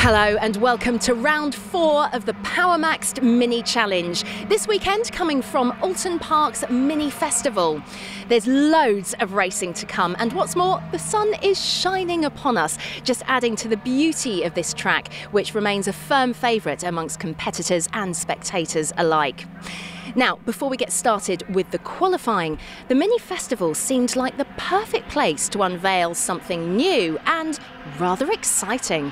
Hello and welcome to round 4 of the PowerMaxed Mini Challenge. This weekend coming from Oulton Park's Mini Festival. There's loads of racing to come, and what's more, the sun is shining upon us, just adding to the beauty of this track, which remains a firm favourite amongst competitors and spectators alike. Now, before we get started with the qualifying, the Mini Festival seemed like the perfect place to unveil something new and rather exciting.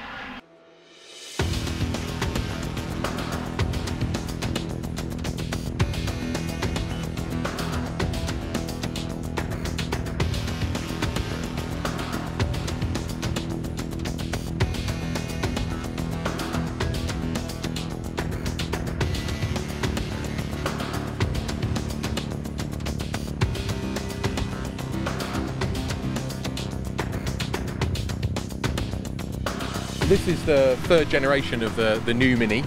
This is the third generation of the new Mini,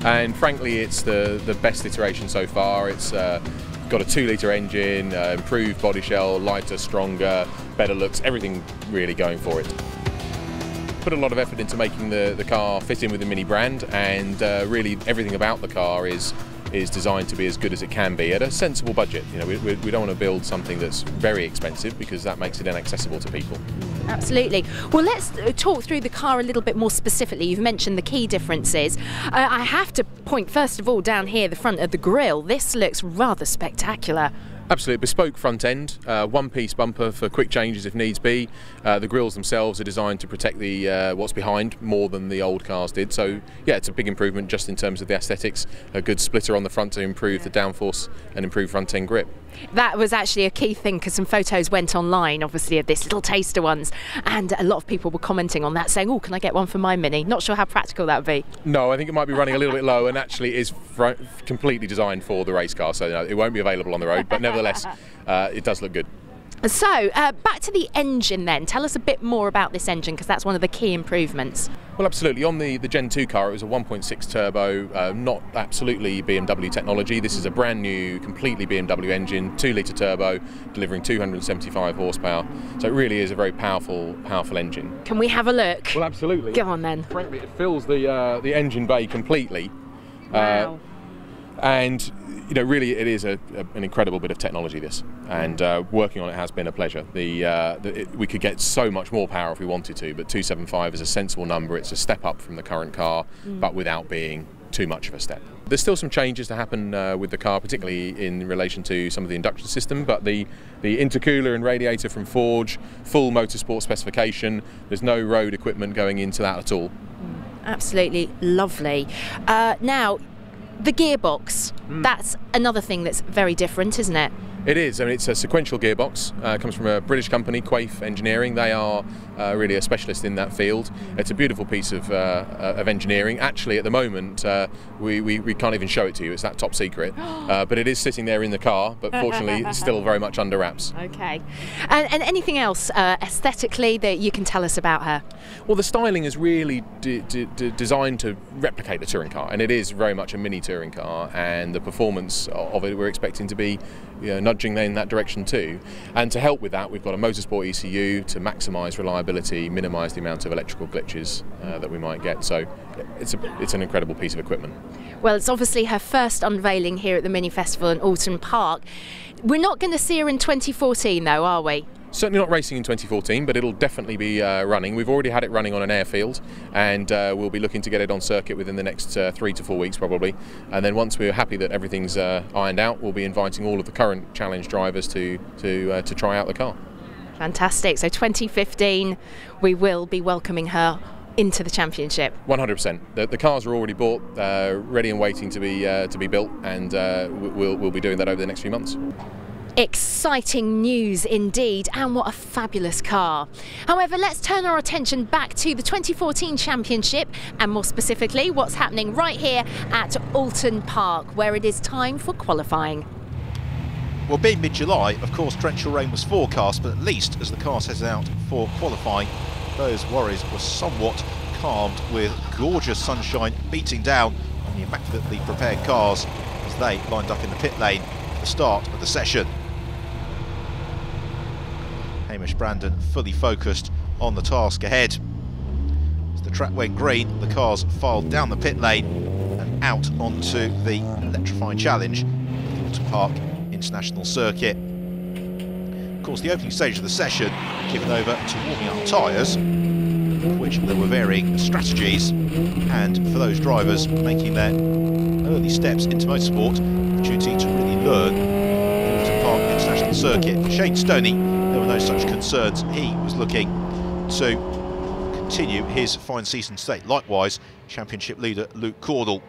and frankly it's the best iteration so far. It's got a 2-litre engine, improved body shell, lighter, stronger, better looks, everything really going for it. Put a lot of effort into making the car fit in with the Mini brand, and really everything about the car is designed to be as good as it can be at a sensible budget. You know, we don't want to build something that's very expensive because that makes it inaccessible to people. Absolutely. Well, let's talk through the car a little bit more specifically. You've mentioned the key differences. I have to point first of all down here, the front of the grille. This looks rather spectacular. Absolutely, bespoke front end, one-piece bumper for quick changes if needs be. The grilles themselves are designed to protect the what's behind more than the old cars did. So yeah, it's a big improvement just in terms of the aesthetics. A good splitter on the front to improve the downforce and improve front end grip. That was actually a key thing because some photos went online, obviously, of this little taster ones, and a lot of people were commenting on that, saying, "Oh, can I get one for my Mini?" Not sure how practical that would be. No, I think it might be running a little bit low, and actually is completely designed for the race car, so it won't be available on the road. But nevertheless, it does look good. So, back to the engine then. Tell us a bit more about this engine, because that's one of the key improvements. Well, absolutely. On the Gen 2 car, it was a 1.6 turbo, not absolutely BMW technology. This is a brand new, completely BMW engine, 2-litre turbo, delivering 275 horsepower. So it really is a very powerful engine. Can we have a look? Well, absolutely. Go on then. Frankly, it fills the engine bay completely. Wow. And really, it is an incredible bit of technology, this, and working on it has been a pleasure. We could get so much more power if we wanted to, but 275 is a sensible number. It's a step up from the current car, but without being too much of a step. There's still some changes to happen with the car, particularly in relation to some of the induction system, but the intercooler and radiator from Forge, full motorsport specification. There's no road equipment going into that at all. Absolutely lovely. Now, the gearbox, that's another thing that's very different, isn't it? It is. I mean, it's a sequential gearbox. Comes from a British company, Quaife Engineering. They are really a specialist in that field. It's a beautiful piece of engineering. Actually, at the moment, we can't even show it to you. It's that top secret. But it is sitting there in the car, but fortunately, it's still very much under wraps. Okay. And anything else aesthetically that you can tell us about her? Well, the styling is really designed to replicate the touring car, and it is very much a mini touring car, and the performance of it we're expecting to be nudging in that direction too. And to help with that, we've got a motorsport ECU to maximise reliability, minimise the amount of electrical glitches that we might get. So it's an incredible piece of equipment. Well, it's obviously her first unveiling here at the Mini Festival in Oulton Park. We're not going to see her in 2014 though, are we? Certainly not racing in 2014, but it'll definitely be running. We've already had it running on an airfield, and we'll be looking to get it on circuit within the next 3 to 4 weeks probably. And then once we're happy that everything's ironed out, we'll be inviting all of the current challenge drivers to try out the car. Fantastic. So 2015, we will be welcoming her into the championship. 100%. The cars are already bought, ready and waiting to be built, and we'll be doing that over the next few months. Exciting news indeed, and what a fabulous car. However, let's turn our attention back to the 2014 championship, and more specifically what's happening right here at Oulton Park, where it is time for qualifying. Well, being mid-July, of course, torrential rain was forecast, but at least as the car heads out for qualifying, those worries were somewhat calmed, with gorgeous sunshine beating down on the immaculately prepared cars as they lined up in the pit lane at the start of the session. Hamish Brandon fully focused on the task ahead. As the track went green, the cars filed down the pit lane and out onto the electrifying challenge, the Oulton Park International Circuit. Of course, the opening stage of the session given over to warming up tyres, of which there were varying strategies, and for those drivers making their early steps into motorsport, opportunity to really learn the Oulton Park International Circuit. For Shane Stoney, there were no such concerns. He was looking to continue his fine season state. Likewise, championship leader Luke Cordell.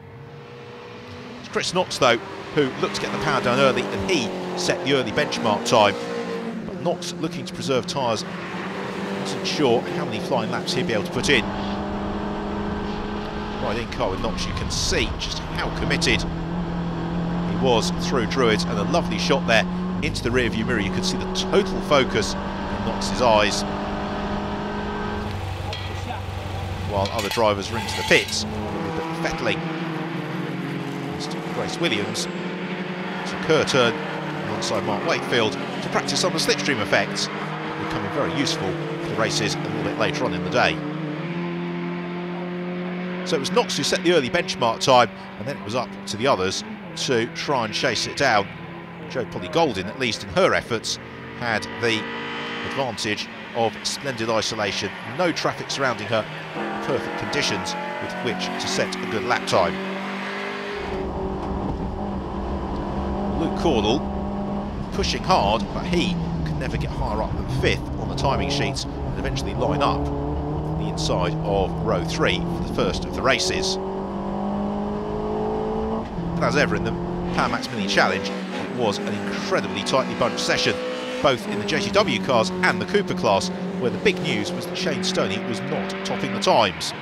It's Chris Knox, though, who looked to get the power down early, and he set the early benchmark time. But Knox, looking to preserve tyres, wasn't sure how many flying laps he'd be able to put in. Right in car with Knox, you can see just how committed he was through Druids, and a lovely shot there into the rear view mirror. You could see the total focus in Knox's eyes, while other drivers were into the pits. Fettling, Mr. Grace Williams, to Curtin alongside Mark Wakefield to practice on the slipstream effects, becoming very useful for the races a little bit later on in the day. So it was Knox who set the early benchmark time, and then it was up to the others to try and chase it down. Jo Polly Goldin, at least in her efforts, had the advantage of splendid isolation, no traffic surrounding her, perfect conditions with which to set a good lap time. Luke Cordell pushing hard, but he could never get higher up than 5th on the timing sheets and eventually line up on the inside of row 3 for the first of the races. And as ever in the Power Max Mini Challenge, it was an incredibly tightly bunched session, both in the JCW cars and the Cooper class, where the big news was that Shane Stoney was not topping the times.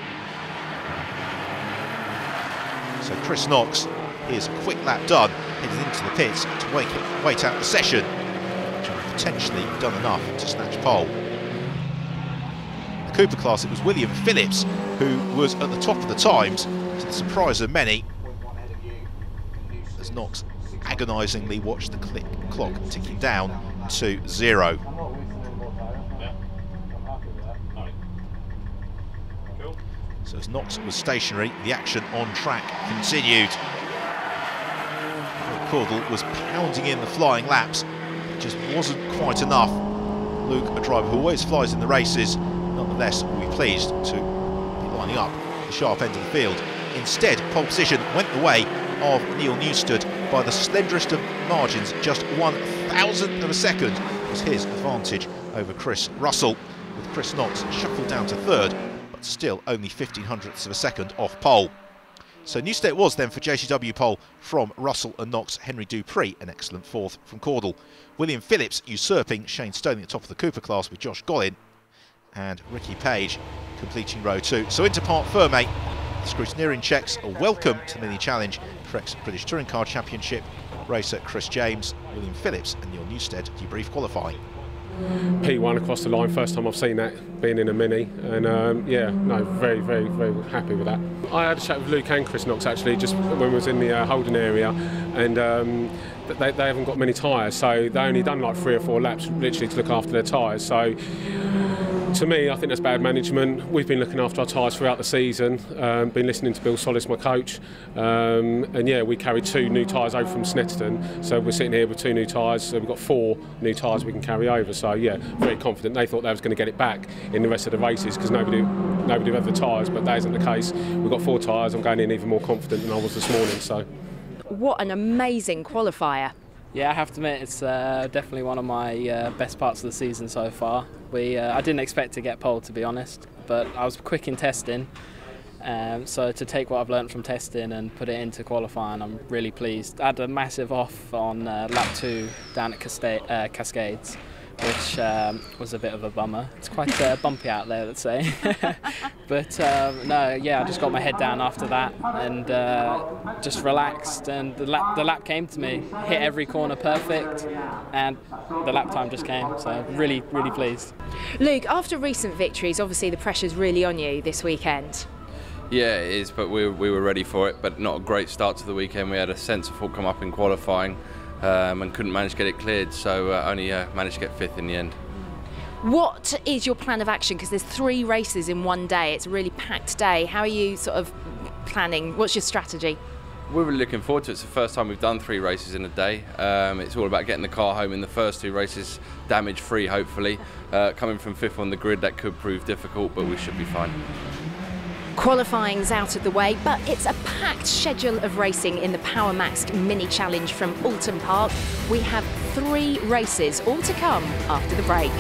So Chris Knox, his quick lap done, headed into the pits to wait out the session, which had potentially done enough to snatch pole. In the Cooper class, it was William Phillips who was at the top of the times, to the surprise of many, as Knox agonisingly watched the clock ticking down to 0. So as Knox was stationary, the action on track continued. Cordell was pounding in the flying laps, it just wasn't quite enough. Luke, a driver who always flies in the races, nonetheless will be pleased to be lining up at the sharp end of the field. Instead, pole position went the way of Neil Newstead by the slenderest of margins. Just 1,000th of a second was his advantage over Chris Russell, with Chris Knox shuffled down to 3rd, but still only 1,500ths of a second off pole. So Newstead was then for JCW pole from Russell and Knox. Henry Dupree an excellent 4th from Cordell. William Phillips usurping Shane Stoney at the top of the Cooper class with Josh Gollin, and Ricky Page completing row 2. So into Parc Fermé, the scrutineering checks a welcome to the Mini Challenge for ex-British Touring Car Championship racer Chris James, William Phillips and Neil Newstead debrief qualifying. P1 across the line, first time I've seen that, being in a Mini, and yeah, no, very, very, very happy with that. I had a chat with Luke and Chris Knox actually, just when we was in the holding area, and they haven't got many tyres, so they only done like 3 or 4 laps literally to look after their tyres. So to me, I think that's bad management. We've been looking after our tyres throughout the season, been listening to Bill Solis, my coach, and yeah, we carried 2 new tyres over from Snetterton, so we're sitting here with 2 new tyres, so we've got 4 new tyres we can carry over. So yeah, very confident. They thought they was going to get it back in the rest of the races because nobody had the tyres, but that isn't the case. We've got 4 tyres. I'm going in even more confident than I was this morning. So, what an amazing qualifier! Yeah, I have to admit it's definitely one of my best parts of the season so far. I didn't expect to get pole, to be honest, but I was quick in testing. So to take what I've learned from testing and put it into qualifying, I'm really pleased. I had a massive off on lap 2 down at Cascades, which was a bit of a bummer. It's quite bumpy out there, let's say. But no, yeah, I just got my head down after that and just relaxed, and the lap came to me, hit every corner perfect, and the lap time just came, so really, really pleased. Luke, after recent victories, obviously the pressure's really on you this weekend. Yeah, it is, but we were ready for it, but not a great start to the weekend. We had a sensible fault come up in qualifying and couldn't manage to get it cleared, so only managed to get 5th in the end. What is your plan of action? Because there's 3 races in one day. It's a really packed day. How are you sort of planning? What's your strategy? We're really looking forward to it. It's the first time we've done 3 races in a day. It's all about getting the car home in the first 2 races, damage-free hopefully. Coming from 5th on the grid, that could prove difficult, but we should be fine. Qualifying's out of the way, but it's a packed schedule of racing in the Power Maxed Mini Challenge from Oulton Park. We have 3 races, all to come after the break.